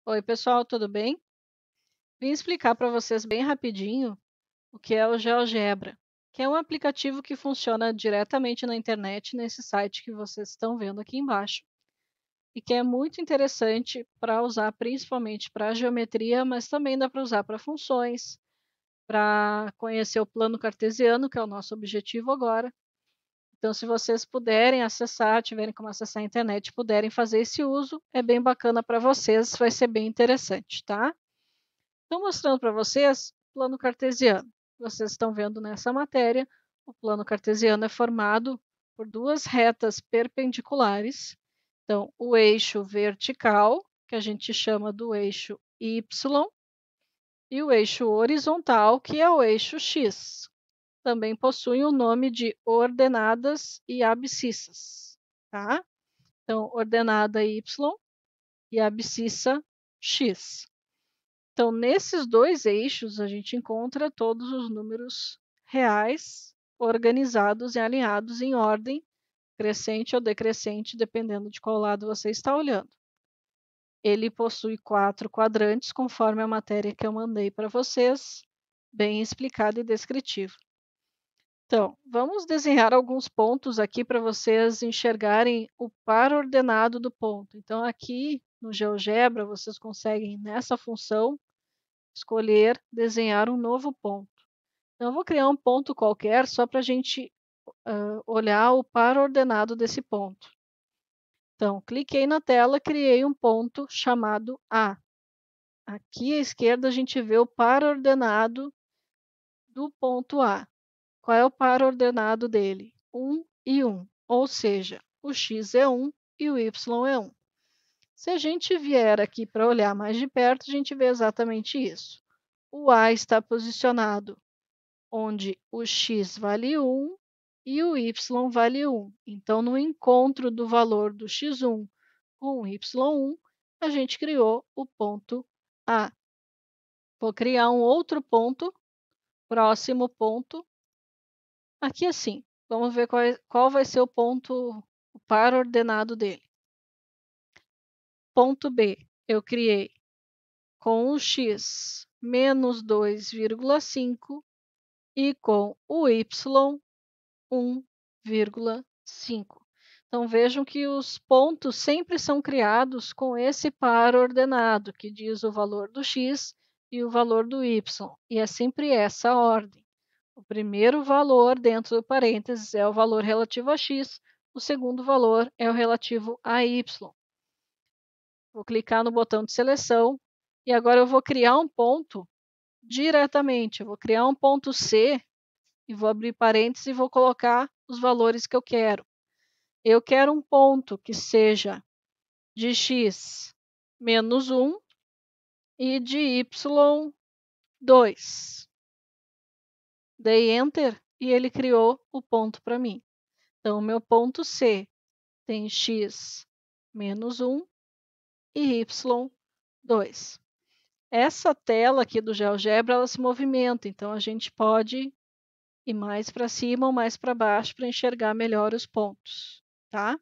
Oi, pessoal, tudo bem? Vim explicar para vocês bem rapidinho o que é o GeoGebra, que é um aplicativo que funciona diretamente na internet, nesse site que vocês estão vendo aqui embaixo, e que é muito interessante para usar principalmente para geometria, mas também dá para usar para funções, para conhecer o plano cartesiano, que é o nosso objetivo agora. Então, se vocês puderem acessar, tiverem como acessar a internet, puderem fazer esse uso, é bem bacana para vocês, vai ser bem interessante, tá? Estou mostrando para vocês o plano cartesiano. Vocês estão vendo nessa matéria, o plano cartesiano é formado por duas retas perpendiculares. Então, o eixo vertical, que a gente chama do eixo Y, e o eixo horizontal, que é o eixo X. Também possuem o nome de ordenadas e abscissas, tá? Então, ordenada Y e abscissa X. Então, nesses dois eixos, a gente encontra todos os números reais organizados e alinhados em ordem crescente ou decrescente, dependendo de qual lado você está olhando. Ele possui 4 quadrantes, conforme a matéria que eu mandei para vocês, bem explicada e descritiva. Então, vamos desenhar alguns pontos aqui para vocês enxergarem o par ordenado do ponto. Então, aqui no GeoGebra, vocês conseguem, nessa função, escolher desenhar um novo ponto. Então, eu vou criar um ponto qualquer só para a gente olhar o par ordenado desse ponto. Então, cliquei na tela, criei um ponto chamado A. Aqui à esquerda a gente vê o par ordenado do ponto A. Qual é o par ordenado dele? 1 e 1, ou seja, o x é 1 e o y é 1. Se a gente vier aqui para olhar mais de perto, a gente vê exatamente isso. O A está posicionado onde o x vale 1 e o y vale 1. Então, no encontro do valor do x1 com o y1, a gente criou o ponto A. Vou criar um outro ponto, próximo ponto, aqui assim. Vamos ver qual vai ser o ponto, o par ordenado dele. Ponto B, eu criei com o x menos 2,5 e com o y 1,5. Então, vejam que os pontos sempre são criados com esse par ordenado, que diz o valor do x e o valor do y, e é sempre essa a ordem. O primeiro valor dentro do parênteses é o valor relativo a x, o segundo valor é o relativo a y. Vou clicar no botão de seleção e agora eu vou criar um ponto diretamente. Eu vou criar um ponto C e vou abrir parênteses e vou colocar os valores que eu quero. Eu quero um ponto que seja de x menos 1 e de y 2. Dei Enter e ele criou o ponto para mim. Então, o meu ponto C tem x menos 1 e y 2. Essa tela aqui do GeoGebra, ela se movimenta, então a gente pode ir mais para cima ou mais para baixo para enxergar melhor os pontos, tá?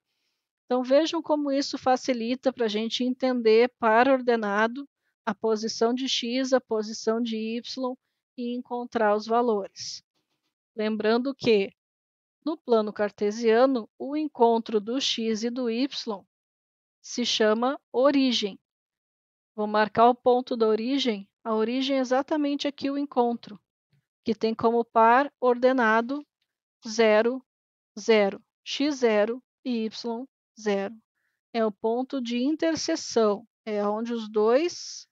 Então, vejam como isso facilita para a gente entender par ordenado, a posição de x, a posição de y e encontrar os valores. Lembrando que, no plano cartesiano, o encontro do x e do y se chama origem. Vou marcar o ponto da origem. A origem é exatamente aqui o encontro, que tem como par ordenado 0, 0, x0 e y0. É o ponto de interseção, é onde os dois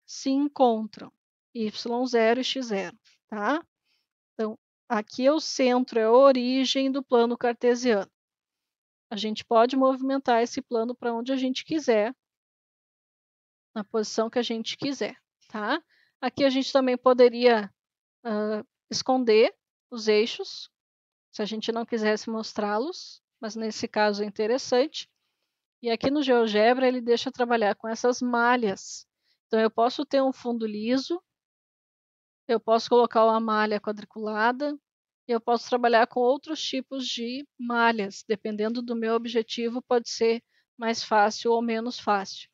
se encontram, y0 e x0, tá? Então, aqui é o centro, é a origem do plano cartesiano. A gente pode movimentar esse plano para onde a gente quiser, na posição que a gente quiser, tá? Aqui a gente também poderia esconder os eixos, se a gente não quisesse mostrá-los, mas nesse caso é interessante. E aqui no GeoGebra ele deixa trabalhar com essas malhas. Então eu posso ter um fundo liso, eu posso colocar uma malha quadriculada, e eu posso trabalhar com outros tipos de malhas, dependendo do meu objetivo, pode ser mais fácil ou menos fácil.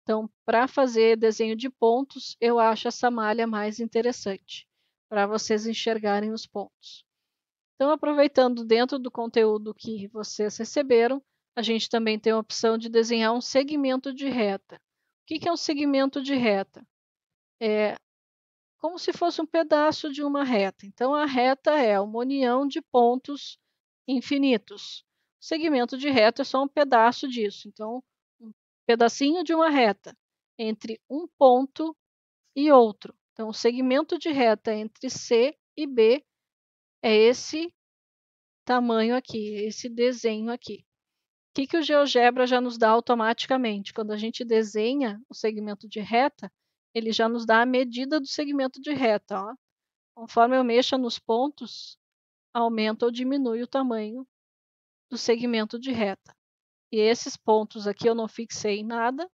Então, para fazer desenho de pontos, eu acho essa malha mais interessante, para vocês enxergarem os pontos. Então, aproveitando dentro do conteúdo que vocês receberam, a gente também tem a opção de desenhar um segmento de reta. O que é um segmento de reta? É como se fosse um pedaço de uma reta. Então, a reta é uma união de pontos infinitos. O segmento de reta é só um pedaço disso. Então, um pedacinho de uma reta entre um ponto e outro. Então, o segmento de reta entre C e B é esse tamanho aqui, esse desenho aqui. O que o GeoGebra já nos dá automaticamente? Quando a gente desenha o segmento de reta, ele já nos dá a medida do segmento de reta. Ó. Conforme eu mexo nos pontos, aumenta ou diminui o tamanho do segmento de reta. E esses pontos aqui eu não fixei em nada,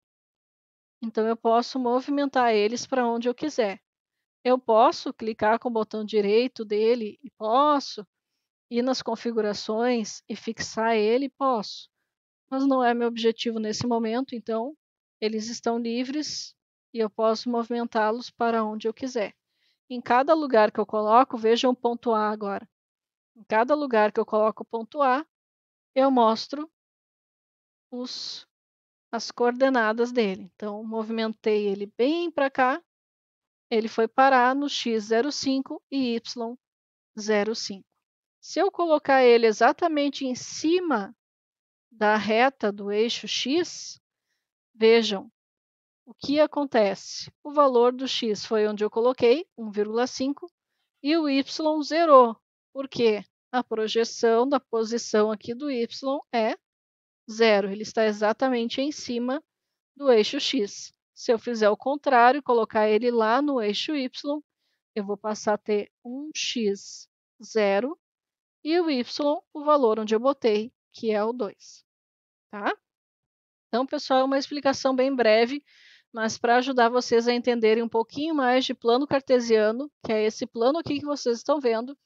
então eu posso movimentar eles para onde eu quiser. Eu posso clicar com o botão direito dele e posso ir nas configurações e fixar ele, posso. Mas não é meu objetivo nesse momento, então eles estão livres e eu posso movimentá-los para onde eu quiser. Em cada lugar que eu coloco, vejam o ponto A agora. Em cada lugar que eu coloco o ponto A, eu mostro as coordenadas dele. Então, movimentei ele bem para cá, ele foi parar no x05 e y05. Se eu colocar ele exatamente em cima da reta do eixo x, vejam o que acontece. O valor do x foi onde eu coloquei, 1,5, e o y zerou. Por quê? A projeção da posição aqui do y é 0. Ele está exatamente em cima do eixo x. Se eu fizer o contrário, colocar ele lá no eixo y, eu vou passar a ter 1x 0 e o y, o valor onde eu botei, que é o 2. Tá? Então, pessoal, é uma explicação bem breve, mas para ajudar vocês a entenderem um pouquinho mais de plano cartesiano, que é esse plano aqui que vocês estão vendo,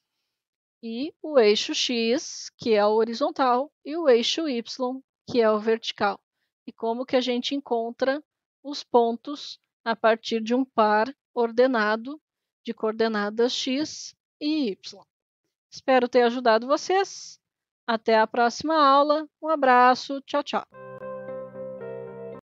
e o eixo x, que é o horizontal, e o eixo y, que é o vertical. E como que a gente encontra os pontos a partir de um par ordenado de coordenadas x e y. Espero ter ajudado vocês. Até a próxima aula. Um abraço. Tchau, tchau.